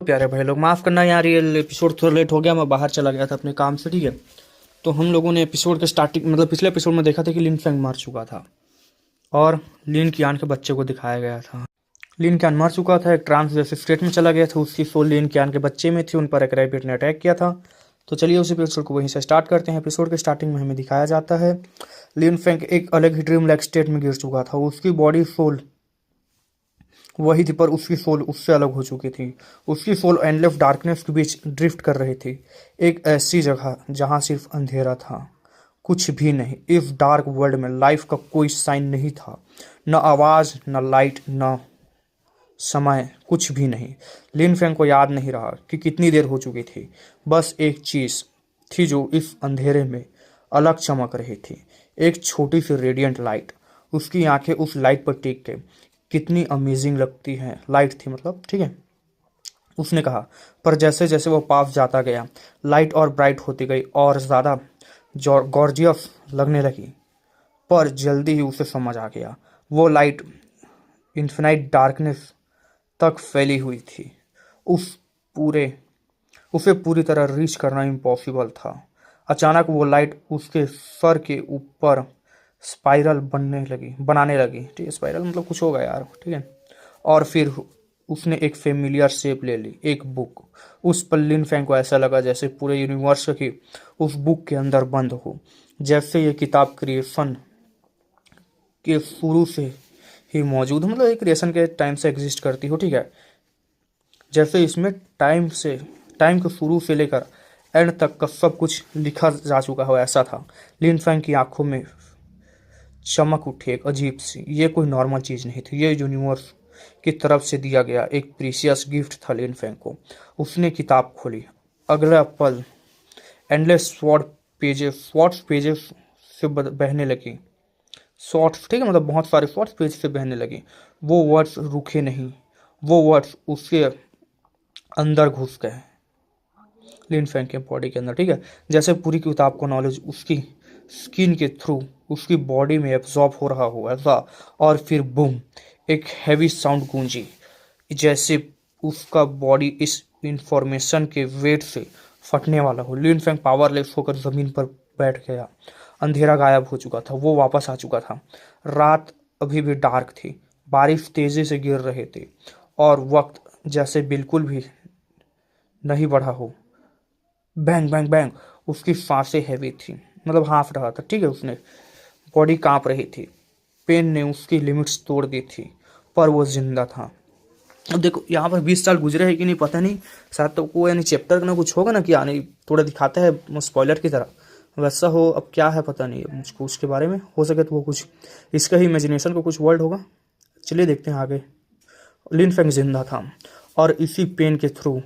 प्यारे भाई लोग, माफ़ करना यार, ये एपिसोड थोड़ा लेट हो गया। मैं बाहर चला गया था अपने काम से, ठीक है। तो हम लोगों ने एपिसोड के स्टार्टिंग मतलब पिछले एपिसोड में देखा था कि लिन फैंग मर चुका था और लिन कियान के बच्चे को दिखाया गया था। लिन कियान मर चुका था, एक ट्रांस जैसे स्टेट में चला गया था। उसकी सोल लिन कियान के बच्चे में थी, उन पर एक रैबिट ने अटैक किया था। तो चलिए उस एपिसोड को वहीं से स्टार्ट करते हैं। एपिसोड के स्टार्टिंग में हमें दिखाया जाता है लिन फैंग एक अलग ही ड्रीम लाइक स्टेट में गिर चुका था। उसकी बॉडी सोल वही थी, पर उसकी सोल उससे अलग हो चुकी थी। उसकी सोल एंडलेस डार्कनेस के बीच ड्रिफ्ट कर रही थी, एक ऐसी जगह जहां सिर्फ अंधेरा था, कुछ भी नहीं। इस डार्क वर्ल्ड में लाइफ का कोई साइन नहीं था, न आवाज, न लाइट, न समय, कुछ भी नहीं। लिन फैंग को याद नहीं रहा कि कितनी देर हो चुकी थी। बस एक चीज थी जो इस अंधेरे में अलग चमक रही थी, एक छोटी सी रेडियंट लाइट। उसकी आंखें उस लाइट पर टिक के, कितनी अमेजिंग लगती है लाइट थी, मतलब, ठीक है, उसने कहा। पर जैसे जैसे वो पास जाता गया, लाइट और ब्राइट होती गई और ज़्यादा गॉर्जियस लगने लगी। पर जल्दी ही उसे समझ आ गया, वो लाइट इन्फिनाइट डार्कनेस तक फैली हुई थी। उस पूरे उसे पूरी तरह रीच करना इम्पॉसिबल था। अचानक वो लाइट उसके सर के ऊपर स्पाइरल बनाने लगी, ठीक है। स्पाइरल मतलब कुछ होगा यार, ठीक है। और फिर उसने एक फेमिलियर शेप ले ली, एक बुक। उस पर लिन फैंग को ऐसा लगा जैसे पूरे यूनिवर्स की उस बुक के अंदर बंद हो, जैसे ये किताब क्रिएशन के शुरू से ही मौजूद हो, मतलब एक क्रिएशन के टाइम से एग्जिस्ट करती हो, ठीक है। जैसे इसमें टाइम के शुरू से लेकर एंड तक का सब कुछ लिखा जा चुका हो, ऐसा था। लिन फैंग की आंखों में चमक उठी, एक अजीब सी। ये कोई नॉर्मल चीज़ नहीं थी, ये यूनिवर्स की तरफ से दिया गया एक प्रीशियस गिफ्ट था लिन फैंग को। उसने किताब खोली। अगला पल एंडलेस शॉर्ट्स पेजेस से बहने लगी। शॉर्ट्स, ठीक है, मतलब बहुत सारे शॉर्ट्स पेज से बहने लगी। वो वर्ड्स रुके नहीं, वो वर्ड्स उसके अंदर घुस गए, लिन फैंग के बॉडी के अंदर, ठीक है। जैसे पूरी किताब को नॉलेज उसकी स्किन के थ्रू उसकी बॉडी में एब्जॉर्ब हो रहा हो, ऐसा। और फिर बूम, एक हैवी साउंड गूंजी, जैसे उसका बॉडी इस इंफॉर्मेशन के वेट से फटने वाला हो। लिन फैंग पावरलेस होकर जमीन पर बैठ गया। अंधेरा गायब हो चुका था, वो वापस आ चुका था। रात अभी भी डार्क थी, बारिश तेजी से गिर रहे थे और वक्त जैसे बिल्कुल भी नहीं बढ़ा हो। बैंग बैंग बैंग, उसकी सांसें हैवी थी, मतलब हाँफ रहा था, ठीक है। उसने बॉडी कांप रही थी, पेन ने उसकी लिमिट्स तोड़ दी थी, पर वो जिंदा था। अब देखो यहाँ पर 20 साल गुजरे हैं कि नहीं पता नहीं, शायद तो कोई यानी चैप्टर ना कुछ होगा ना कि आने थोड़ा दिखाता है स्पॉइलर की तरह, वैसा हो। अब क्या है पता नहीं मुझको उसके बारे में, हो सके तो वो कुछ इसका ही इमेजिनेशन का कुछ वर्ल्ड होगा। चलिए देखते हैं आगे। लिन फैंग जिंदा था और इसी पेन के थ्रू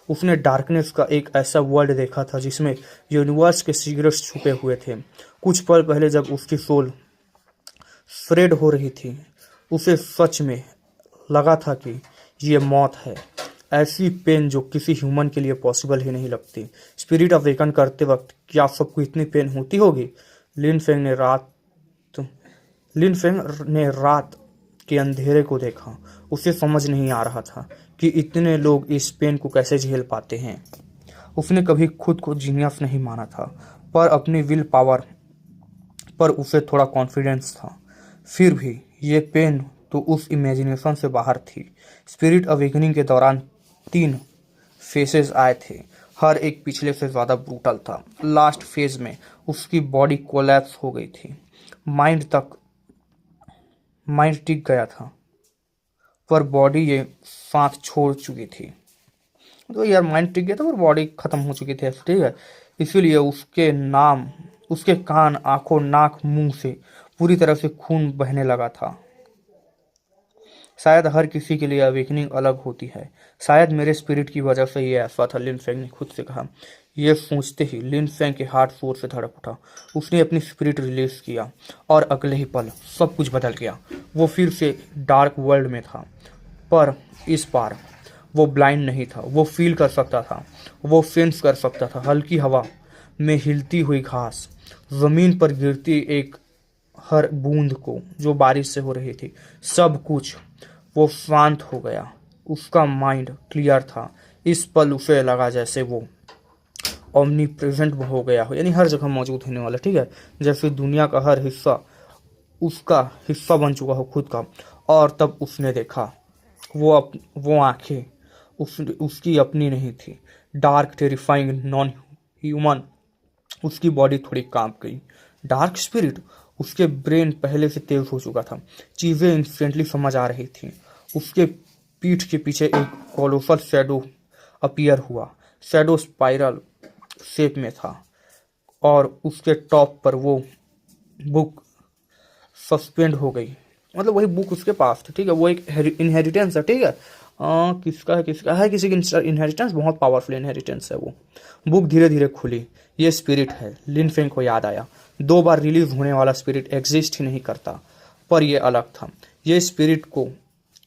उसने डार्कनेस का एक ऐसा वर्ल्ड देखा था जिसमें यूनिवर्स के सीक्रेट्स छुपे हुए थे। कुछ पल पहले जब उसकी सोल श्रेड हो रही थी, उसे सच में लगा था कि ये मौत है, ऐसी पेन जो किसी ह्यूमन के लिए पॉसिबल ही नहीं लगती। स्पिरिट अवेकन करते वक्त क्या सबको इतनी पेन होती होगी? लिन फैंग ने रात के अंधेरे को देखा। उसे समझ नहीं आ रहा था कि इतने लोग इस पेन को कैसे झेल पाते हैं। उसने कभी खुद को जीनियस नहीं माना था, पर अपनी विल पावर पर उसे थोड़ा कॉन्फिडेंस था। फिर भी ये पेन तो उस इमेजिनेशन से बाहर थी। स्पिरिट अवेकनिंग के दौरान 3 फेसेस आए थे, हर एक पिछले से ज़्यादा ब्रूटल था। लास्ट फेज में उसकी बॉडी कोलैप्स हो गई थी, माइंड टिक गया था, पर बॉडी ये साथ छोड़ चुकी थी। तो यार माइंड टिक गया था पर बॉडी खत्म हो चुकी थी, ठीक है। इसीलिए उसके कान, आंखों, नाक, मुंह से पूरी तरह से खून बहने लगा था। शायद हर किसी के लिए अवेकनिंग अलग होती है, शायद मेरे स्पिरिट की वजह से ये ऐसा था, लिन फैंग ने खुद से कहा। यह सोचते ही लिन फैंग के हार्ट जोर से धड़क उठा। उसने अपनी स्पिरिट रिलीज किया और अगले ही पल सब कुछ बदल गया। वो फिर से डार्क वर्ल्ड में था, पर इस बार वो ब्लाइंड नहीं था। वो फील कर सकता था, वो सेंस कर सकता था हल्की हवा में हिलती हुई घास, जमीन पर गिरती एक हर बूंद को जो बारिश से हो रही थी, सब कुछ। वो शांत हो गया। उसका माइंड क्लियर था, इस पल उसे लगा जैसे वो ओमनी प्रेजेंट हो गया हो, यानी हर जगह मौजूद होने वाला, ठीक है। जैसे दुनिया का हर हिस्सा उसका हिस्सा बन चुका हो खुद का। और तब उसने देखा वो आंखें उसकी अपनी नहीं थी। Dark, terrifying, non human. उसकी बॉडी थोड़ी कांप गई। Dark spirit. उसके ब्रेन पहले से तेज हो चुका था। चीजें इंस्टेंटली समझ आ रही थी। उसके पीठ के पीछे एक कोलोसल शैडो अपीयर हुआ। शैडो स्पाइरल शेप में था और उसके टॉप पर वो बुक सस्पेंड हो गई। मतलब वही बुक उसके पास थी, ठीक है। वो एक इनहेरिटेंस है, ठीक है। किसका है किसी की इनहेरिटेंस, बहुत पावरफुल इनहेरिटेंस है वो। बुक धीरे धीरे खुली। ये स्पिरिट है। लिन फेंग को याद आया, 2 बार रिलीज होने वाला स्पिरिट एग्जिस्ट ही नहीं करता। पर ये अलग था। ये स्पिरिट को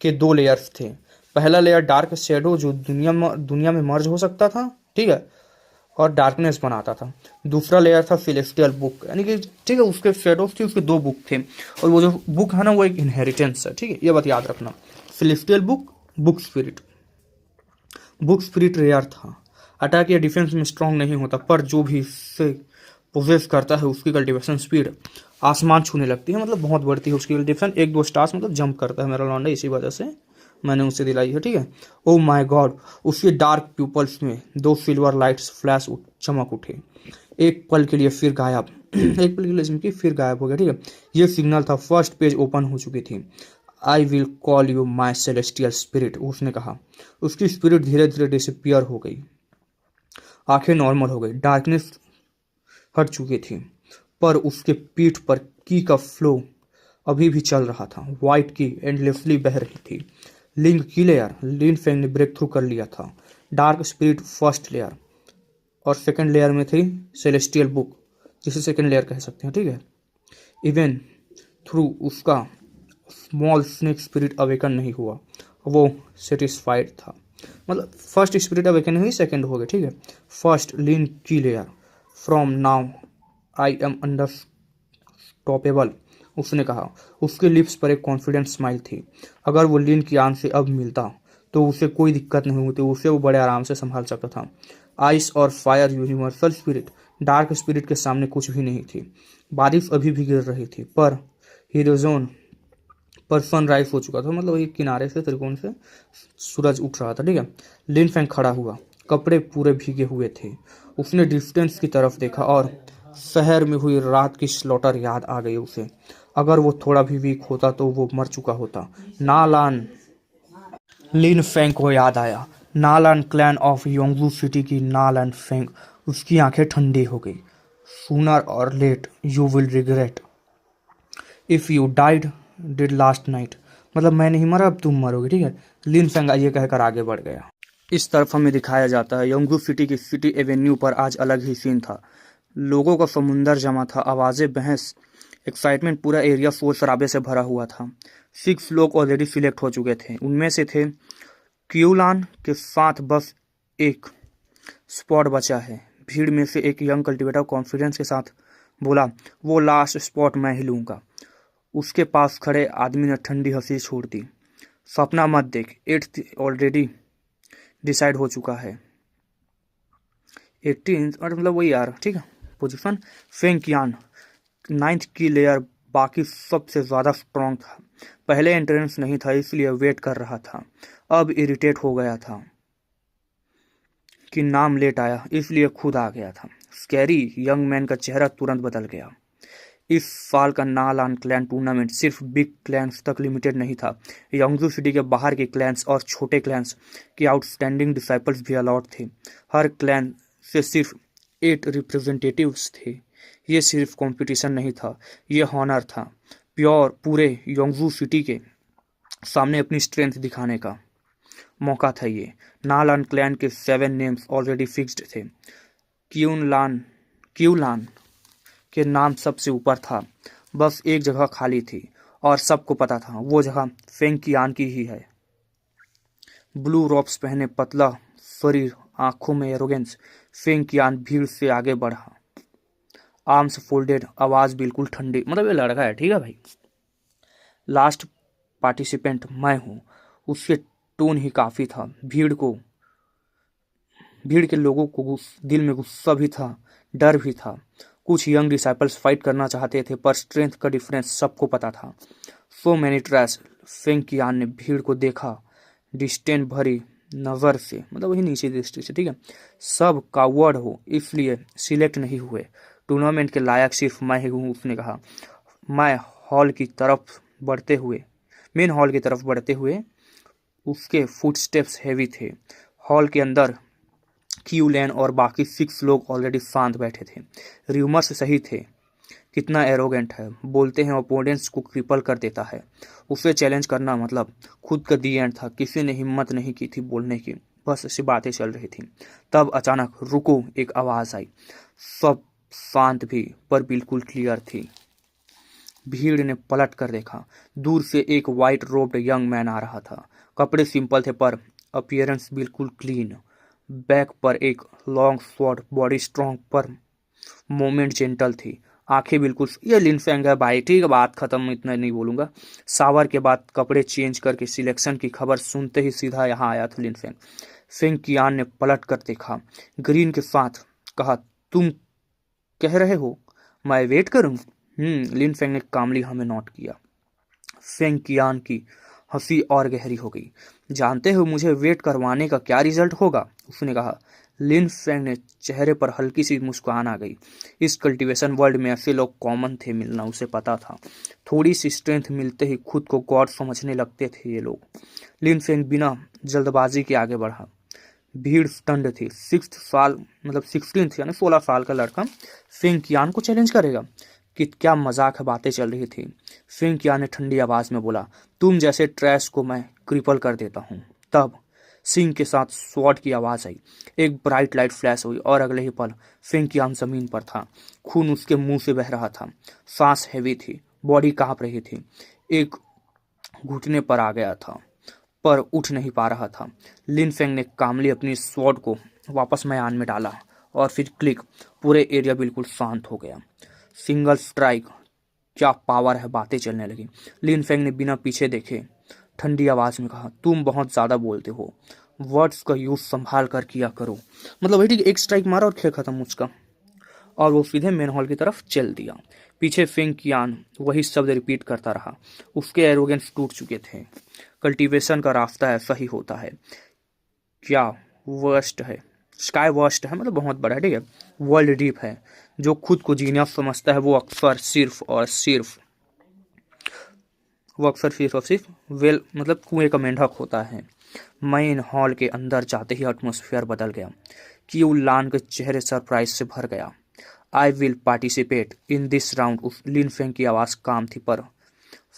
के 2 लेयर्स थे। पहला लेयर डार्क शेडो जो दुनिया में मर्ज हो सकता था, ठीक है, और डार्कनेस बनाता था। दूसरा लेयर था सेलेस्टियल बुक, यानी कि ठीक है उसके शेडोज थी, उसके 2 बुक थे। और वो जो बुक है ना वो एक इनहेरिटेंस है, ठीक है, ये बात याद रखना। Celestial book, book spirit rare था। अटैक या डिफेंस में स्ट्रांग नहीं होता, पर जो भी इससे पोजेस करता है उसकी कल्टीवेशन स्पीड आसमान छूने लगती है, मतलब बहुत बढ़ती है उसकी कल्टीवेशन। 1-2 स्टार्स मतलब जंप करता है मेरा लौंडा, इसी वजह से मैंने उसे दिलाई है, ठीक है। ओ माय गॉड, उसके डार्क प्यूपल्स में 2 सिल्वर लाइट्स फ्लैश चमक उठे। एक पल के लिए फिर गायब एक पल के लिए चमकी, फिर गायब हो गया, ठीक है। ये सिग्नल था। फर्स्ट पेज ओपन हो चुकी थी। I will call you my celestial spirit, उसने कहा। उसकी स्पिरिट धीरे धीरे डिसपियर हो गई। आंखें नॉर्मल हो गई। डार्कनेस हट चुकी थी, पर उसके पीठ पर की का फ्लो अभी भी चल रहा था। व्हाइट की एंडलेसली बह रही थी। लिंक की लेयर लिन फेंग ने ब्रेक थ्रू कर लिया था। डार्क स्पिरिट फर्स्ट लेयर और सेकंड लेयर में थी सेलेस्टियल बुक, जिसे सेकंड लेयर कह सकते हैं, ठीक है। इवन थ्रू उसका स्मॉल स्नेक स्पिरिट अवेकन नहीं हुआ। वो सेटिस्फाइड था। मतलब फर्स्ट स्पिरिट अवेकन हुई, सेकंड हो गए, ठीक है। फर्स्ट लीन की layer. From now I am unstoppable, उसने कहा। उसके लिप्स पर एक कॉन्फिडेंट स्माइल थी। अगर वो लीन की आंख से अब मिलता तो उसे कोई दिक्कत नहीं होती, उसे वो बड़े आराम से संभाल सकता था। आइस और fire universal spirit. Dark spirit के सामने कुछ भी नहीं थी। बारिश अभी भी गिर रही थी, पर हीरोजोन पर सनराइज हो चुका था, मतलब वही किनारे से त्रिकोण से सूरज उठ रहा था, ठीक है। लिन फैंग खड़ा हुआ। कपड़े पूरे भीगे हुए थे। उसने डिस्टेंस की तरफ देखा और शहर में हुई रात की स्लॉटर याद आ गई उसे। अगर वो थोड़ा भी वीक होता तो वो मर चुका होता। नालान लिन फेंग को याद आया। नालान क्लैन ऑफ योंगजू सिटी की नालान फेंग। उसकी आंखें ठंडी हो गई। सूनर और let you will regret if you died did last night, मतलब मैं नहीं मरा, अब तुम मरोगे, ठीक है। लिन फेंग ये कहकर आगे बढ़ गया। इस तरफ हमें दिखाया जाता है योंगजू सिटी की सिटी एवेन्यू पर आज अलग ही सीन था। लोगों का समुंदर जमा था। आवाजें, बहस, एक्साइटमेंट, पूरा एरिया शोर शराबे से भरा हुआ था। 6 लोग ऑलरेडी सिलेक्ट हो चुके थे। उनमें से थे क्यूलान के साथ बस एक स्पॉट बचा है। भीड़ में से एक यंग कल्टिवेटर कॉन्फिडेंस के साथ बोला, वो लास्ट स्पॉट मैं ही लूंगा। उसके पास खड़े आदमी ने ठंडी हंसी छोड़ दी। सपना मत देख, 8th ऑलरेडी डिसाइड हो चुका है। 18 और मतलब वही यार, ठीक है। पोजीशन फेंग कियान 9th की लेयर बाकी सबसे ज़्यादा स्ट्रॉन्ग था। पहले एंट्रेंस नहीं था, इसलिए वेट कर रहा था। अब इरिटेट हो गया था कि नाम लेट आया, इसलिए खुद आ गया था। स्कैरी यंग मैन का चेहरा तुरंत बदल गया। इस साल का नालान क्लैन टूर्नामेंट सिर्फ बिग क्लैंस तक लिमिटेड नहीं था। योंगजू सिटी के बाहर के क्लैंस और छोटे क्लैंस के आउटस्टैंडिंग डिसाइपल्स भी अलाउड थे। हर क्लैन से सिर्फ 8 रिप्रेजेंटेटिव्स थे। ये सिर्फ कंपटीशन नहीं था, ये हॉनर था। प्योर पूरे योंगजू सिटी के सामने अपनी स्ट्रेंथ दिखाने का मौका था ये। नालान क्लैन के 7 नेम्स ऑलरेडी फिक्स्ड थे। क्यूलान के नाम सबसे ऊपर था। बस एक जगह खाली थी और सबको पता था वो जगह फेंग कियान की ही है। ब्लू रॉब्स पहने, पतला शरीर, आंखों में एरोगेंस, फेंग कियान भीड़ से आगे बढ़ा। आर्म्स फोल्डेड, आवाज बिल्कुल ठंडी, मतलब ये लड़का है, ठीक है भाई। लास्ट पार्टिसिपेंट मैं हूँ। उसके टोन ही काफी था। भीड़ को भीड़ के लोगों को दिल में गुस्सा भी था, डर भी था। कुछ यंग डिसाइपल्स फाइट करना चाहते थे, पर स्ट्रेंथ का डिफरेंस सबको पता था। So many trash. फेंग कियान ने भीड़ को देखा डिस्टेंस भरी नज़र से, मतलब वही नीचे दृष्टि से, ठीक है। सब कावर्ड हो इसलिए सिलेक्ट नहीं हुए। टूर्नामेंट के लायक सिर्फ मैं ही हूँ, उसने कहा। मैं हॉल की तरफ बढ़ते हुए मेन हॉल की तरफ बढ़ते हुए उसके फुटस्टेप्स हैवी थे। हॉल के अंदर क्यू लैन और बाकी 6 लोग ऑलरेडी शांत बैठे थे। र्यूमर्स सही थे। कितना एरोगेंट है, बोलते हैं ओपोनेंट्स को क्रिपल कर देता है। उसे चैलेंज करना मतलब खुद का दी एंड था। किसी ने हिम्मत नहीं की थी बोलने की, बस ऐसी बातें चल रही थी। तब अचानक रुको, एक आवाज़ आई। सब शांत भी, पर बिल्कुल क्लियर थी। भीड़ ने पलट कर देखा। दूर से एक वाइट रोब्ड यंग मैन आ रहा था। कपड़े सिंपल थे पर अपीयरेंस बिल्कुल क्लीन। बैक पर एक लॉन्ग स्वॉर्ड, बॉडी स्ट्रॉन्ग पर मोमेंट जेंटल थी। आंखें बिल्कुल, ये लिन फेंग है भाई, ठीक है, बात खत्म, इतना नहीं बोलूंगा। सावर के बाद कपड़े चेंज करके सिलेक्शन की खबर सुनते ही सीधा यहाँ आया था लिन फेंग। फेंग कियान ने पलट कर देखा ग्रीन के साथ, कहा, तुम कह रहे हो मैं वेट करूं? लिन फेंग ने कामली हमें नोट किया। फेंग कियान की हंसी और गहरी हो गई। जानते हो मुझे वेट करवाने का क्या रिजल्ट होगा? उसने कहा। लिन फेंग ने चेहरे पर हल्की सी मुस्कान आ गई। इस कल्टीवेशन वर्ल्ड में ऐसे लोग कॉमन थे मिलना, उसे पता था। थोड़ी सी स्ट्रेंथ मिलते ही खुद को गॉड समझने लगते थे ये लोग। लिन फेंग बिना जल्दबाजी के आगे बढ़ा। भीड़ स्टंड थी। 16 यानी 16 साल का लड़का फेंग कियान को चैलेंज करेगा? कि क्या मजाक है, बातें चल रही थी। फेंग कियान ने ठंडी आवाज में बोला, तुम जैसे ट्रैश को मैं क्रिपल कर देता हूँ। तब सिंह के साथ स्वॉर्ड की आवाज आई। एक ब्राइट लाइट फ्लैश हुई और अगले ही पल फेंग कियान जमीन पर था। खून उसके मुंह से बह रहा था। सांस हैवी थी, बॉडी कांप रही थी। एक घुटने पर आ गया था पर उठ नहीं पा रहा था। लिन फेंग ने कामली अपनी स्वॉर्ड को वापस मैदान में डाला और फिर क्लिक, पूरे एरिया बिल्कुल शांत हो गया। सिंगल स्ट्राइक, क्या पावर है, बातें चलने लगी। लिन फेंग ने बिना पीछे देखे ठंडी आवाज में कहा, तुम बहुत ज्यादा बोलते हो, वर्ड्स का यूज संभाल कर किया करो। मतलब वही ठीक, एक स्ट्राइक मारा और खेल खत्म उसका, और वो सीधे मेन हॉल की तरफ चल दिया। पीछे फेंग कियान वही शब्द रिपीट करता रहा। उसके एरोगेंस टूट चुके थे। कल्टीवेशन का रास्ता ऐसा ही होता है। क्या वर्स्ट है, स्काई वर्स्ट है, मतलब बहुत बड़ा है, ठीक है। वर्ल्ड डीप है। जो खुद को जीनियस समझता है वो अक्सर सिर्फ और सिर्फ वेल, मतलब कुएं का मेंढक होता है। मेन हॉल के अंदर जाते ही एटमॉस्फेयर बदल गया। क्यू लान के चेहरे सरप्राइज से भर गया। I will participate in this round. उस लिन फेंग की आवाज़ काम थी पर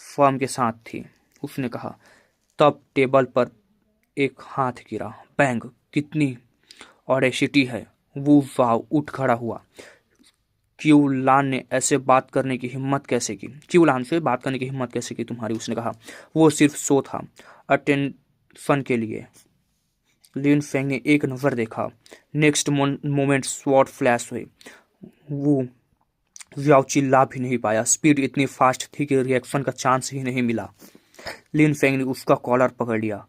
फर्म के साथ थी। उसने कहा। तब टेबल पर एक हाथ गिरा। बैंग, कितनी ऑडेसिटी है। वो वाव, उठ खड़ा हुआ। क्यू लान ने ऐसे बात करने की हिम्मत कैसे की? क्यू लान से बात करने की हिम्मत कैसे की तुम्हारी? उसने कहा। वो सिर्फ शो था, अटेंशन के लिए। लिन फेंग ने एक नजर देखा। नेक्स्ट मोमेंट स्वॉर्ड फ्लैश हुई। वो व्याव चिल्ला भी नहीं पाया। स्पीड इतनी फास्ट थी कि रिएक्शन का चांस ही नहीं मिला। लिन फेंग ने उसका कॉलर पकड़ लिया,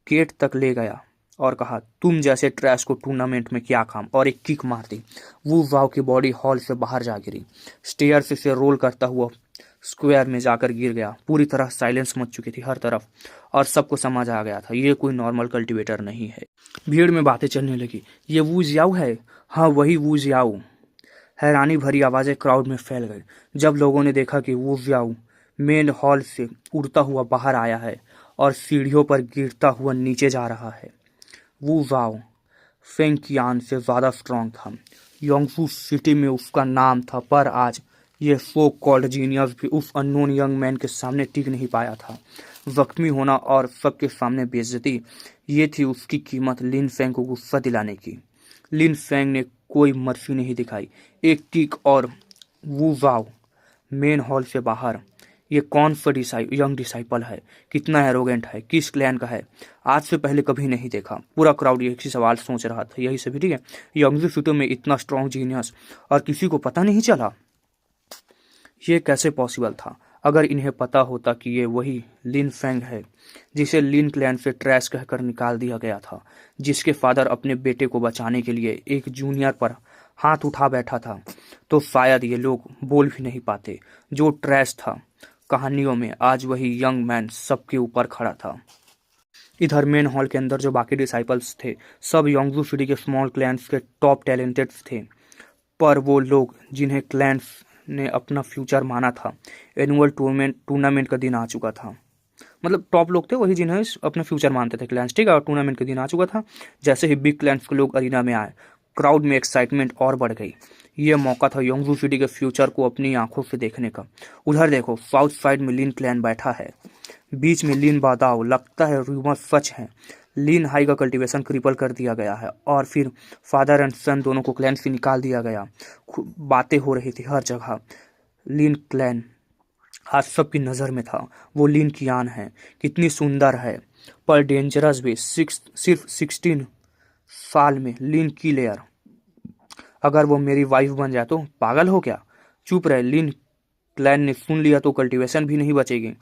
गेट तक ले गया और कहा, तुम जैसे ट्रैश को टूर्नामेंट में क्या काम, और एक किक मार दी। वो वाव की बॉडी हॉल से बाहर जा गिरी। स्टेयर से रोल करता हुआ स्क्वायर में जाकर गिर गया। पूरी तरह साइलेंस मच चुकी थी हर तरफ और सबको समझ आ गया था ये कोई नॉर्मल कल्टीवेटर नहीं है। भीड़ में बातें चलने लगी। ये वू जियाओ है? हाँ, वही वू जियाओ। हैरानी भरी आवाजें क्राउड में फैल गई जब लोगों ने देखा कि वू जियाओ मेन हॉल से उड़ता हुआ बाहर आया है और सीढ़ियों पर गिरता हुआ नीचे जा रहा है। वू वाओ फेंग कियान से ज़्यादा स्ट्रांग था। योंगसू सिटी में उसका नाम था, पर आज ये सो कॉल्ड जीनियस भी उस अननोन यंग मैन के सामने टिक नहीं पाया था। जख्मी होना और सबके सामने बेइज्जती, ये थी उसकी कीमत लिन फेंग को गुस्सा दिलाने की। लिन फेंग ने कोई मर्जी नहीं दिखाई। एक किक और वू वाओ मेन हॉल से बाहर। ये कौन सा यंग डिसाइपल है? कितना एरोगेंट है? किस क्लैन का है? आज से पहले कभी नहीं देखा। पूरा क्राउड एक ही सवाल सोच रहा था, यही सभी, ठीक है। यंग सिटी में इतना स्ट्रॉन्ग जीनियस और किसी को पता नहीं चला, ये कैसे पॉसिबल था? अगर इन्हें पता होता कि ये वही लिन फेंग है जिसे लिन क्लैन से ट्रैश कहकर निकाल दिया गया था, जिसके फादर अपने बेटे को बचाने के लिए एक जूनियर पर हाथ उठा बैठा था, तो शायद ये लोग बोल भी नहीं पाते। जो ट्रैश था कहानियों में, आज वही यंग मैन सबके ऊपर खड़ा था। इधर मेन हॉल के अंदर जो बाकी डिसाइपल्स थे, सब योंगजू सिटी के स्मॉल क्लैंस के टॉप टैलेंटेड थे, पर वो लोग जिन्हें क्लैंस ने अपना फ्यूचर माना था, एनुअल टूर्नामेंट का दिन आ चुका था। मतलब टॉप लोग थे वही जिन्हें अपना फ्यूचर मानते थे क्लैंस, ठीक है। और टूर्नामेंट का दिन आ चुका था। जैसे ही बिग क्लैंस के लोग अरीना में आए, क्राउड में एक्साइटमेंट और बढ़ गई। ये मौका था योंगजू सिटी के फ्यूचर को अपनी आंखों से देखने का। उधर देखो, साउथ साइड में लिन क्लैन बैठा है, बीच में लिन बादाओ। लगता है रूमर सच है, लिन हाई का कल्टीवेशन क्रिपल कर दिया गया है और फिर फादर एंड सन दोनों को क्लैन से निकाल दिया गया। बातें हो रही थी हर जगह। लिन क्लैन आज सबकी नज़र में था। वो लिन कियान है, कितनी सुंदर है पर डेंजरस भी। सिर्फ 16 साल में लिन की लेयर। अगर वो मेरी वाइफ बन जाए तो पागल हो क्या? चुप रहे। लिन क्लैन ने सुन लिया तो कल्टीवेशन भी नहीं बचेगी।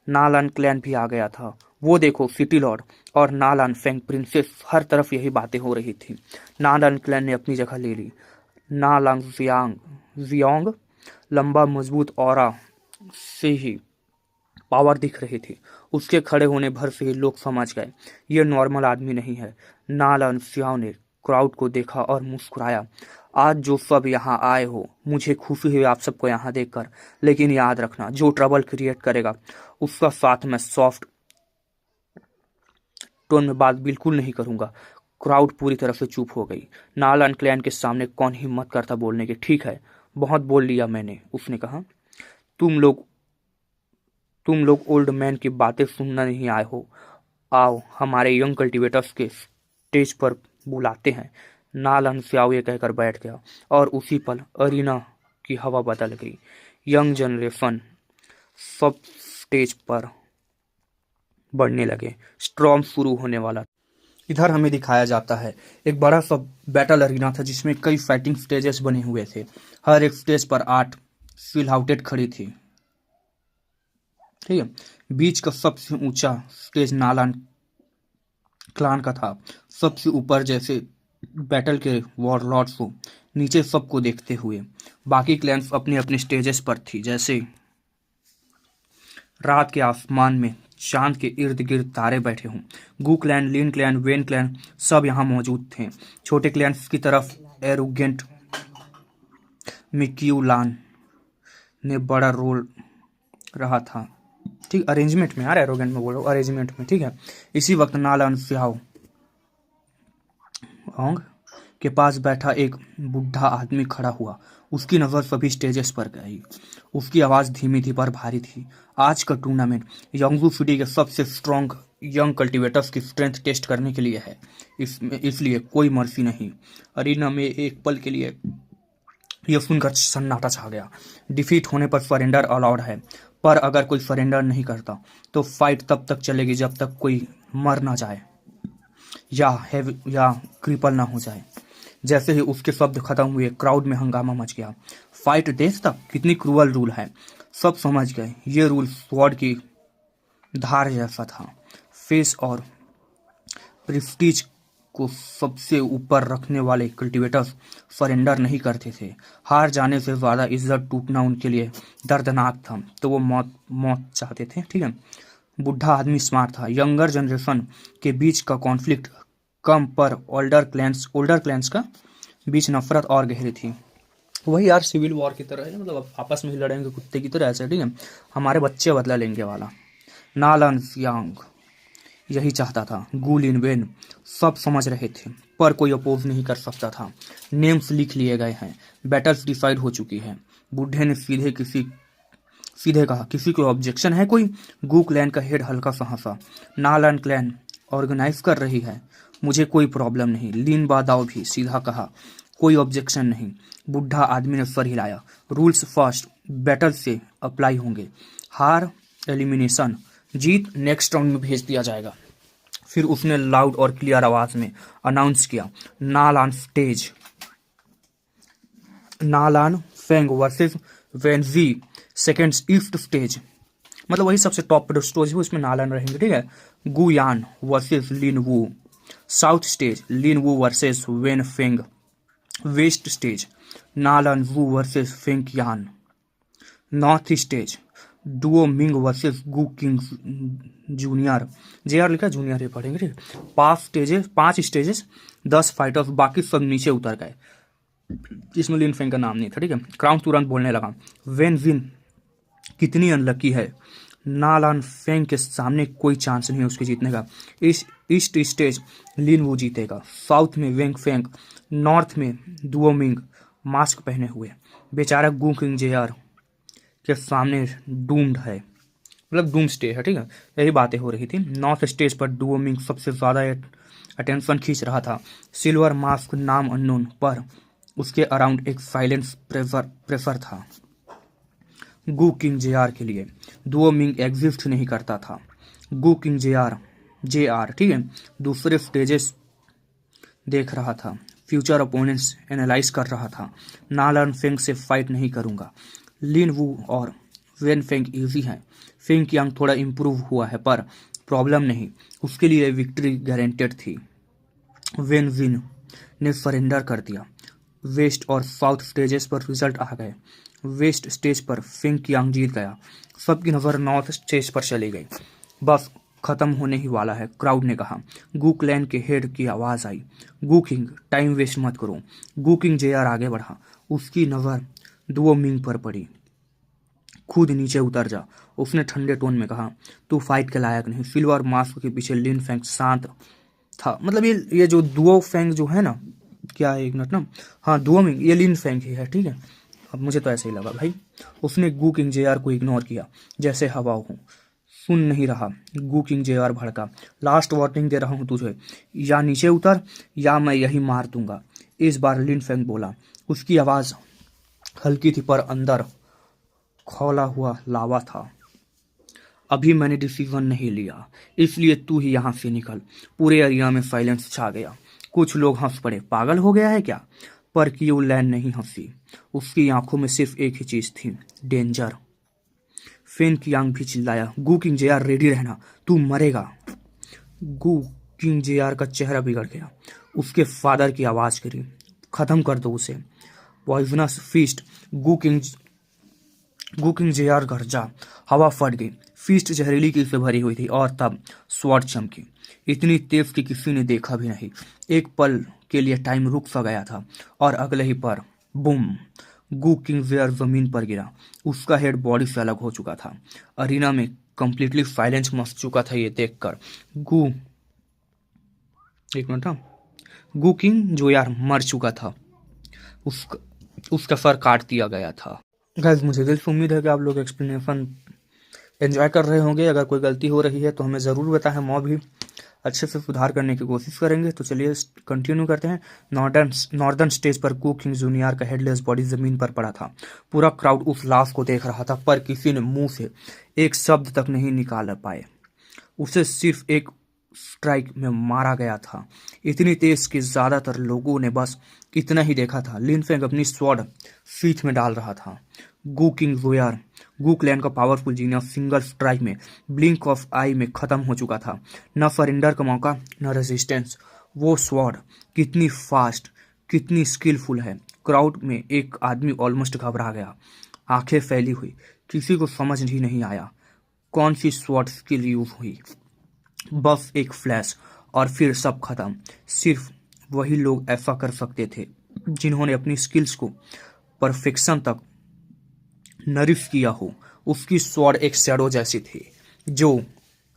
नालान क्लैन भी आ गया था। वो देखो, सिटी लॉर्ड और नालान फेंग प्रिंसेस, हर तरफ यही बातें हो रही थी। नालान क्लैन ने अपनी जगह ले ली। नालांग जियांग लंबा मजबूत ऑरा से ही पावर दिख रही थी। उसके खड़े होने भर से ही लोग समझ गए ये नॉर्मल आदमी नहीं है। नालान सियाओ ने क्राउड को देखा और मुस्कुराया। आज जो सब यहाँ आए हो, मुझे खुशी हुई आप सबको यहाँ देखकर, लेकिन याद रखना, जो ट्रबल क्रिएट करेगा उसका साथ मैं सॉफ्ट टोन में बात बिल्कुल नहीं करूंगा। क्राउड पूरी तरह से चुप हो गई। नालान क्लैन के सामने कौन हिम्मत करता बोलने की? ठीक है, बहुत बोल लिया मैंने, उसने कहा। तुम लोग ओल्ड मैन की बातें सुनना नहीं आए हो। आओ हमारे यंग कल्टीवेटर्स के स्टेज पर बुलाते हैं। नालन स्याओ ये कहकर बैठ गया और उसी पल अरीना की हवा बदल गई। यंग जनरेशन सब स्टेज पर बढ़ने लगे। स्ट्रॉम शुरू होने वाला। इधर हमें दिखाया जाता है एक बड़ा सा बैटल अरीना था जिसमें कई फाइटिंग स्टेजेस बने हुए थे। हर एक स्टेज पर 8 सिलहाउटेड खड़ी थी, ठीक है। बीच का सबसे ऊंचा स्टेज नालान क्लान का था। सबसे ऊपर जैसे बैटल के वॉरलॉर्ड्स को, नीचे सबको देखते हुए बाकी क्लैंस अपने अपने स्टेजेस पर थी। जैसे रात के आसमान में चांद के इर्द गिर्द तारे बैठे हों। Gu clan, Lin clan, Wen clan सब यहाँ मौजूद थे। छोटे क्लैंस की तरफ एरोगेंट मिक्यूलान ने बड़ा रोल रहा था, ठीक। अरेंजमेंट में यार, एरोगेंट में बोलो, अरेंजमेंट में, ठीक है। इसी वक्त नालान स्याओ ओंग के पास बैठा एक बुढ़ा आदमी खड़ा हुआ। उसकी नज़र सभी स्टेजेस पर गई। उसकी आवाज़ धीमी थी पर भारी थी। आज का टूर्नामेंट योंगजू सिटी के सबसे स्ट्रॉन्ग यंग कल्टीवेटर्स की स्ट्रेंथ टेस्ट करने के लिए है। इसलिए कोई मर्जी नहीं। अरीना में एक पल के लिए यह सुनकर सन्नाटा छा गया। डिफीट होने पर सरेंडर अलाउड है, पर अगर कोई सरेंडर नहीं करता तो फाइट तब तक चलेगी जब तक कोई मर ना जाए या क्रिपल ना हो जाए। जैसे ही उसके शब्द खत्म हुए, क्राउड में हंगामा मच गया। फाइट डेथ तक, कितनी क्रूअल रूल है। सब समझ गए ये रूल स्वॉर्ड की धार जैसा था। फेस और प्रेस्टीज को सबसे ऊपर रखने वाले कल्टीवेटर्स सरेंडर नहीं करते थे। हार जाने से ज़्यादा इज्जत टूटना उनके लिए दर्दनाक था, तो वो मौत चाहते थे, ठीक है। बुढ़ा आदमी स्मार्ट था। यंगर जनरेशन के बीच का कॉन्फ्लिक्ट कम, पर ओल्डर क्लैंस का बीच नफरत और गहरी थी। वही यार सिविल वॉर की तरह है, मतलब आपस में ही लड़ेंगे कुत्ते की तरह, ऐसे, ठीक है। हमारे बच्चे बदला लेंगे वाला। नालन सियांग यही चाहता था। गुलिन वेन सब समझ रहे थे, पर कोई अपोज नहीं कर सकता था। नेम्स लिख लिए गए हैं, बैटल्स डिसाइड हो चुकी है। बूढ़े ने सीधे कहा, किसी को ऑब्जेक्शन है कोई? गू क्लैन का हेड हल्का सा हंसा। नालन क्लैन ऑर्गेनाइज कर रही है, मुझे कोई प्रॉब्लम नहीं। लिन बादाओ भी सीधा कहा, कोई ऑब्जेक्शन नहीं। बुढ़ा आदमी ने सर हिलाया। रूल्स फर्स्ट बैटल से अप्लाई होंगे। हार एलिमिनेशन, जीत नेक्स्ट राउंड में भेज दिया जाएगा। फिर उसने लाउड और क्लियर आवाज में अनाउंस किया, Nalan stage, Nalan Feng versus Wenji second east stage, मतलब वही सबसे टॉप पर स्टेज है, उसमें नालन रहेंगे, ठीक है। Guyan versus Lin Wu. South stage Lin Wu versus Wen Feng. West stage Nalan Wu versus Feng Yan. North stage Duo Ming versus Gu King junior. JR लिखा जूनियर ये पढ़ेंगे, ठीक है। 5 स्टेजेस 10 फाइटर्स, बाकी सब नीचे उतर गए, इसमें लिन फेंग का नाम नहीं था, ठीक है। क्राउन तुरंत बोलने लगा, वेन विन कितनी अनलकी है, नालान फेंग के सामने कोई चांस नहीं है उसके जीतने का। इस ईस्ट स्टेज लिन वू जीतेगा, साउथ में वेंग फेंग, नॉर्थ में दुओमिंग मास्क पहने हुए, बेचारा गु किंग जेआर के सामने डूम्ड है, मतलब डूम स्टे है, ठीक है। यही बातें हो रही थी। नॉर्थ स्टेज पर डुओमिंग सबसे ज़्यादा अटेंशन खींच रहा था। सिल्वर मास्क नाम अननोन, पर उसके अराउंड एक साइलेंस प्रेशर था गु किंग जेआर के लिए। डुओमिंग एग्जिस्ट नहीं करता था। गु किंग जेआर, ठीक है, दूसरे स्टेजेस देख रहा था, फ्यूचर अपोनेंट्स एनालाइज कर रहा था। नालन फेंग से फाइट नहीं करूंगा। लिन वू और वेन फेंग इजी है, फेंग यांग थोड़ा इम्प्रूव हुआ है, पर प्रॉब्लम नहीं, उसके लिए विक्ट्री गारंटेड थी। वेन विन ने सरेंडर कर दिया। वेस्ट और साउथ स्टेजेस पर रिजल्ट आ गए। वेस्ट स्टेज पर फेंग यांग जीत गया, सबकी नज़र नॉर्थ स्टेज पर चली गई। बस खत्म होने ही वाला है, क्राउड ने कहा। गु क्लैन के हेड की आवाज़ आई, गु किंग टाइम वेस्ट मत करो। गु किंग जेआर आगे बढ़ा, उसकी नज़र दुओ मिंग पर पड़ी। खुद नीचे उतर जा, उसने ठंडे टोन में कहा, तू फाइट के लायक नहीं। सिल्वर मास्क के पीछे लिन फेंग शांत था, मतलब ये जो दुओ फेंग जो है ना, क्या है एक मिनट ना, हाँ दुओ मिंग, ये लिन फेंग ही है, ठीक है। अब मुझे तो ऐसे ही लगा भाई। उसने गु किंग जेआर को इग्नोर किया जैसे हवा हो। सुन नहीं रहा, गु किंग जेआर भड़का, लास्ट वार्निंग दे रहा हूँ तुझे, या नीचे उतर या मैं यही मार दूंगा। इस बार लिन फेंग बोला, उसकी आवाज़ हल्की थी पर अंदर खौला हुआ लावा था। अभी मैंने डिसीजन नहीं लिया, इसलिए तू ही यहाँ से निकल। पूरे एरिया में साइलेंस छा गया। कुछ लोग हंस पड़े, पागल हो गया है क्या? पर क्यू लैन नहीं हंसी, उसकी आंखों में सिर्फ एक ही चीज थी, डेंजर। फेन कियांग भी चिल्लाया, गु किंग जेआर रेडी रहना, तू मरेगा। गु किंग जेआर का चेहरा बिगड़ गया। उसके फादर की आवाज करी, खत्म कर दो उसे। Poisonous feast. गु किंग जेआर गरजा, हवा फट गई। फीस्ट जहरीली की से भरी हुई थी और तब स्वॉर्ड चमकी, इतनी तेज कि किसी ने देखा भी नहीं। एक पल के लिए टाइम रुक सा गया था और अगले ही पर बूम, गु किंग जेआर जमीन पर गिरा। उसका हेड बॉडी से अलग हो चुका था। अरीना में कंप्लीटली साइलेंस मच चुका था ये देखकर। एक मिनट, गु किंग जेआर मर चुका था, उसका सर काट दिया गया था। गाइस, मुझे दिल से उम्मीद है कि आप लोग एक्सप्लेनेशन एंजॉय कर रहे होंगे। अगर कोई गलती हो रही है तो हमें ज़रूर बताएं, हम और भी अच्छे से सुधार करने की कोशिश करेंगे। तो चलिए कंटिन्यू करते हैं। नॉर्दर्न स्टेज पर गु किंग जूनियर का हेडलेस बॉडी जमीन पर पड़ा था। पूरा क्राउड उस लाश को देख रहा था, पर किसी ने मुंह से एक शब्द तक नहीं निकाल पाए। उसे सिर्फ एक स्ट्राइक में मारा गया था, इतनी तेज कि ज्यादातर लोगों ने बस इतना ही देखा था। लिन फेंग अपनी स्वॉर्ड सीथ में डाल रहा था। गु किंग जेआर, गु क्लैन का पावरफुल जीनियस, सिंगल स्ट्राइक में, ब्लिंक ऑफ आई में खत्म हो चुका था। न सरेंडर का मौका, न रेजिस्टेंस। वो स्वॉर्ड कितनी फास्ट, कितनी स्किलफुल है। क्राउड में एक आदमी ऑलमोस्ट घबरा गया, आंखें फैली हुई, किसी को समझ ही नहीं आया कौन सी स्वॉर्ड स्किल यूज हुई। बस एक फ्लैश और फिर सब खत्म। सिर्फ वही लोग ऐसा कर सकते थे जिन्होंने अपनी स्किल्स को परफेक्शन तक नरिश किया हो। उसकी स्वॉर्ड एक शैडो जैसी थी जो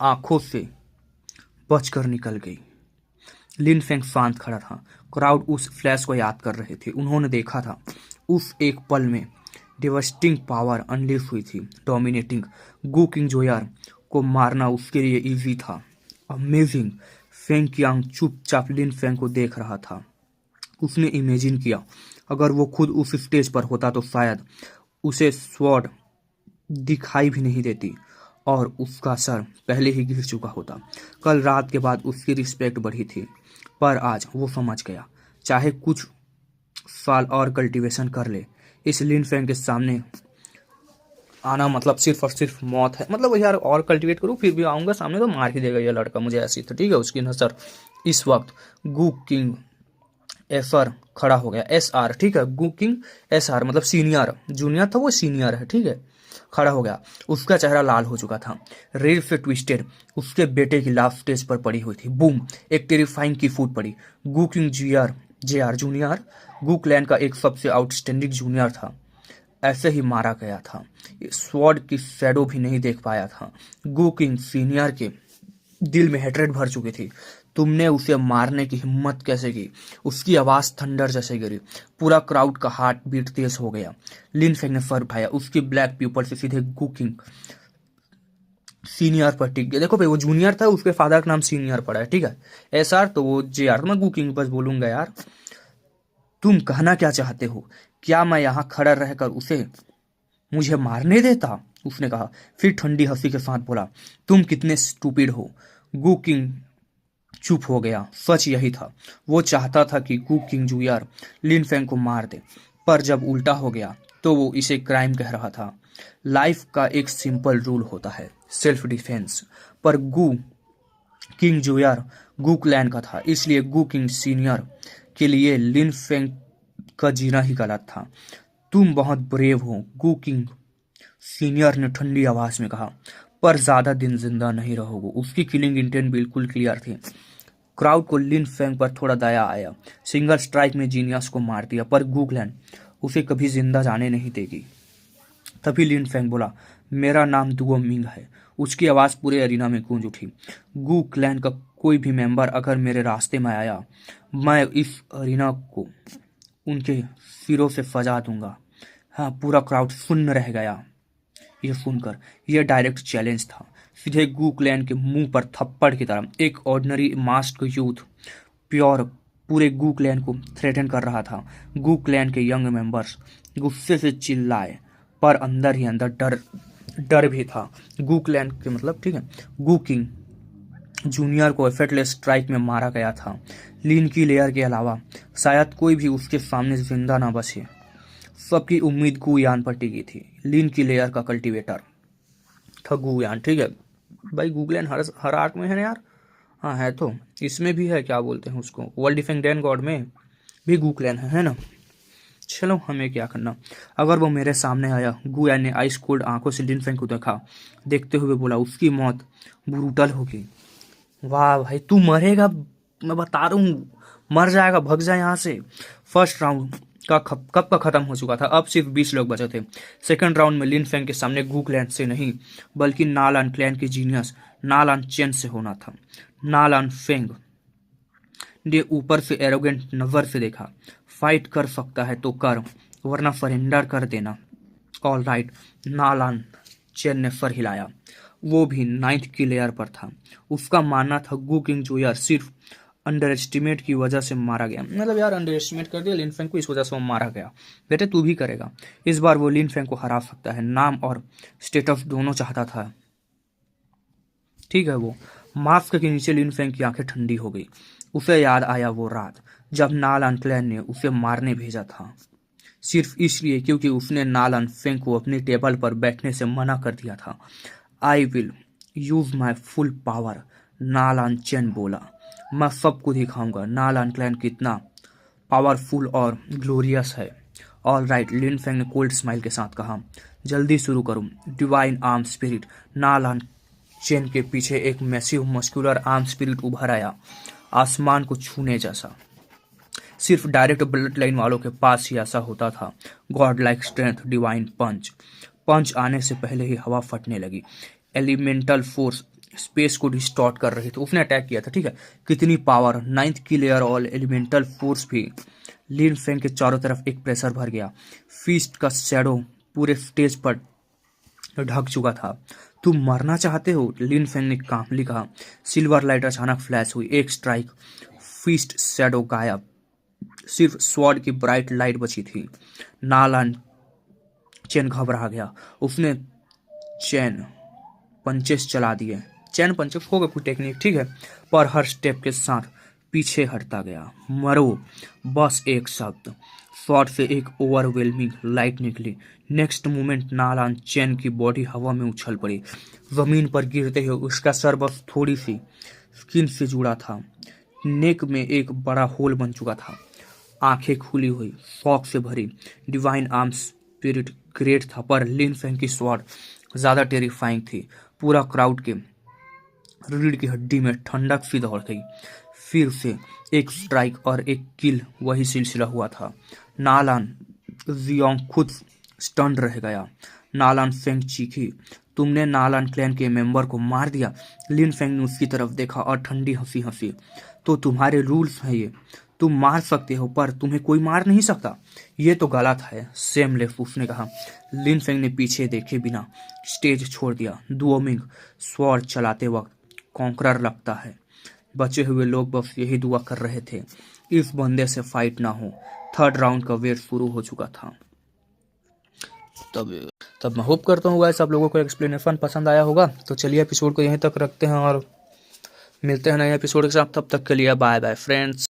आंखों से बचकर निकल गई। लिन फेंग शांत खड़ा था। क्राउड उस फ्लैश को याद कर रहे थे। उन्होंने देखा था उस एक पल में डिवास्टिंग पावर अनलीश हुई थी, डोमिनेटिंग। गु किंग जेआर को मारना उसके लिए इजी था। अमेजिंग। फेंग कियांग चुपचाप लिन फेंग को देख रहा था। उसने इमेजिन किया, अगर वो खुद उस स्टेज पर होता तो शायद उसे स्वॉर्ड दिखाई भी नहीं देती और उसका सर पहले ही गिर चुका होता। कल रात के बाद उसकी रिस्पेक्ट बढ़ी थी, पर आज वो समझ गया, चाहे कुछ साल और कल्टीवेशन कर ले, इस लिन फेंग के सामने आना मतलब सिर्फ और सिर्फ मौत है। मतलब यार और कल्टीवेट करूँ फिर भी आऊँगा सामने तो मार ही देगा ये लड़का मुझे, ऐसी तो ठीक है। उसकी नज़र इस वक्त गू किंग एफर खड़ा हो गया, एस आर, ठीक है, गू किंग एस आर मतलब सीनियर, जूनियर था वो सीनियर है, ठीक है, खड़ा हो गया। उसका चेहरा लाल हो चुका था, रेड से ट्विस्टेड। उसके बेटे की लाश स्टेज पर पड़ी हुई थी। बूम, एक टेरिफाइंग की फूट पड़ी। गू king J are junior goo clan का एक सबसे आउटस्टैंडिंग जूनियर था, ऐसे ही मारा गया था। स्वॉर्ड की शैडो भी नहीं देख पाया था। गू किंग सीनियर के दिल में हेट्रेड भर चुकी थी। तुमने उसे मारने की हिम्मत कैसे की? उसकी आवाज थंडर जैसे गिरी। पूरा क्राउड का हार्ट बीट तेज हो गया। लिन फेंग ने सर उठाया, उसकी ब्लैक प्यूपल से सीधे कुकिंग सीनियर पर टिक गया। देखो भाई वो जूनियर था, उसके फादर का नाम सीनियर पड़ा है, ठीक है। एस आर तो वो जे आर, मैं कुकिंग बस बोलूंगा यार। तुम कहना क्या चाहते हो? क्या मैं यहाँ खड़ा रहकर उसे मुझे मारने देता? उसने कहा, फिर ठंडी हंसी के साथ बोला, तुम कितने स्टूपिड हो। गू किंग चुप हो गया। सच यही था, वो चाहता था कि कू किंग जूयर लिन फेंग को मार दे, पर जब उल्टा हो गया तो वो इसे क्राइम कह रहा था। लाइफ का एक सिंपल रूल होता है, सेल्फ डिफेंस, पर गू किंग जूयर गू क्लैन का था, इसलिए गू किंग सीनियर के लिए लिन फेंग का जीना ही गलत था। तुम बहुत ब्रेव हो, गू किंग सीनियर ने ठंडी आवाज में कहा, पर ज्यादा दिन जिंदा नहीं रहोगे। उसकी किलिंग इंटेंट बिल्कुल क्लियर थी। क्राउड को लिन फेंग पर थोड़ा दया आया। सिंगल स्ट्राइक में जीनियस को मार दिया, पर गूगलैंड उसे कभी जिंदा जाने नहीं देगी। तभी लिन फेंग बोला, मेरा नाम दुओ मिंग है। उसकी आवाज पूरे अरीना में गूंज उठी। गू क्लैन का कोई भी मेंबर अगर मेरे रास्ते में आया, मैं इस अरीना को उनके सिरों से सजा दूंगा। हाँ, पूरा क्राउड सुन्न रह गया यह सुनकर। यह डायरेक्ट चैलेंज था, सीधे गू क्लैन के मुंह पर थप्पड़ की तरह। एक ऑर्डिनरी मास्क यूथ प्योर पूरे गू क्लैन को थ्रेटन कर रहा था। गू क्लैन के यंग मेंबर्स गुस्से से चिल्लाए, पर अंदर ही अंदर डर डर भी था। गू क्लैन के मतलब ठीक है, गू किंग जूनियर को एफर्टलेस स्ट्राइक में मारा गया था। लीन की लेयर के अलावा शायद कोई भी उसके सामने जिंदा ना बचे। सबकी उम्मीद गुयान पर टिकी थी। लीन की लेयर का कल्टीवेटर था गुयान, ठीक है भाई। गूगलैन हर आर्क में है ना यार। हाँ है तो, इसमें भी है, क्या बोलते हैं उसको, वर्ल्ड डिफेंग डैन गॉड में भी गूगलैन है ना। चलो हमें क्या करना। अगर वो मेरे सामने आया, गुयान ने आइस कोल्ड आंखों से लिन फेंग को देखा, देखते हुए बोला, उसकी मौत ब्रूटल होगी। वाह भाई, तू मरेगा, मैं बता रहा हूँ, मर जाएगा, भग जाए यहाँ से। फर्स्ट राउंड कब का खत्म हो चुका था, अब सिर्फ 20 लोग बचे थे। सेकंड राउंड में लिन फेंग के सामने गू क्लैन से नहीं, बल्कि नालान क्लैन के जीनियस नालान चेन से होना था। नालान फेंग ने ऊपर से एरोगेंट नजर से देखा, फाइट कर सकता है तो कर, वरना सरेंडर कर देना। ऑल राइट, नालान चेन ने सर हिलाया। वो भी 9th की लेयर पर था। उसका मानना था गू किंग जूयर सिर्फ अंडर एस्टिमेट की वजह से मारा गया। मतलब यार अंडर एस्टिमेट कर दिया लिन फेंग को, इस वजह से वो मारा गया। बेटे तू भी करेगा, इस बार वो लिन फेंग को हरा सकता है। नाम और स्टेटस दोनों चाहता था, ठीक है। वो मास्क के नीचे लिन फेंग की आंखें ठंडी हो गई। उसे याद आया वो रात जब नालान क्लैन ने उसे मारने भेजा था, सिर्फ इसलिए क्योंकि उसने नालान फेंग को अपनी टेबल पर बैठने से मना कर दिया था। I will use my full power, Nalan Chen बोला। मैं सबको दिखाऊंगा नालान क्लैन कितना पावरफुल और ग्लोरियस है। ऑल राइट, लिन फेंग ने कोल्ड स्माइल के साथ कहा, जल्दी शुरू करूं। Divine arm spirit. Nalan Chen के पीछे एक मैसिव मस्कुलर आर्म स्पिरिट उभर आया, आसमान को छूने जैसा। सिर्फ डायरेक्ट ब्लड लाइन वालों के पास ही ऐसा होता था। गॉड लाइक स्ट्रेंथ, डिवाइन पंच। पंच आने से पहले ही हवा फटने लगी। एलिमेंटल फोर्स स्पेस को डिस्टॉर्ट कर रही थी। उसने अटैक किया था, ठीक है। कितनी पावर, 9th की लेयर और एलिमेंटल फोर्स भी। लिन फेंग के चारों तरफ एक प्रेशर भर गया। फीस्ट का शैडो पूरे स्टेज पर ढक चुका था। तुम मरना चाहते हो, लिन फेंग ने कामली कहा। सिल्वर लाइट अचानक फ्लैश हुई, एक स्ट्राइक, फीस्ट शैडो गायब। सिर्फ स्वॉर्ड की ब्राइट लाइट बची थी। नालान चेन घबरा गया। उसने चैन पंचेस चला दिए। चैन पंचेस होगा कोई टेक्निक, ठीक है, पर हर स्टेप के साथ पीछे हटता गया। मरो, बस एक शब्द। शॉट से एक ओवरवेलमिंग लाइट निकली। नेक्स्ट मोमेंट नालान चैन की बॉडी हवा में उछल पड़ी। जमीन पर गिरते ही उसका सर बस थोड़ी सी स्किन से जुड़ा था। नेक में एक बड़ा होल बन चुका था। आंखें खुली हुई, शौक से भरी। डिवाइन आर्म स्पिरिट ग्रेट था, पर लिन फेंग की स्वॉर्ड ज्यादा टेरिफाइंग थी। पूरा क्राउड के रीढ़ की हड्डी में ठंडक सी दौड़ गई। फिर से एक स्ट्राइक और एक किल, वही सिलसिला हुआ था। नालान जियोंग खुद स्टन रह गया। नालान फेंग चीखी, तुमने नालान क्लैन के मेंबर को मार दिया। लिन फेंग ने उसकी तरफ देखा और ठंडी हंसी हंसी। तो तुम्हारे रूल्स हैं ये, तुम मार सकते हो पर तुम्हें कोई मार नहीं सकता। ये तो गलत है सेमलेस, उसने कहा। लिन फेंग ने पीछे देखे बिना स्टेज छोड़ दिया। दुओमिंग स्वॉर्ड चलाते वक्त कॉन्करर लगता है। बचे हुए लोग बस यही दुआ कर रहे थे इस बंदे से फाइट ना हो। थर्ड राउंड का वेट शुरू हो चुका था। तब मैं होप करता हूँ गाइस आप लोगों को एक्सप्लेनेशन पसंद आया होगा। तो चलिए एपिसोड को यहीं तक रखते हैं और मिलते हैं नए एपिसोड के साथ। तब तक के लिए बाय बाय फ्रेंड्स।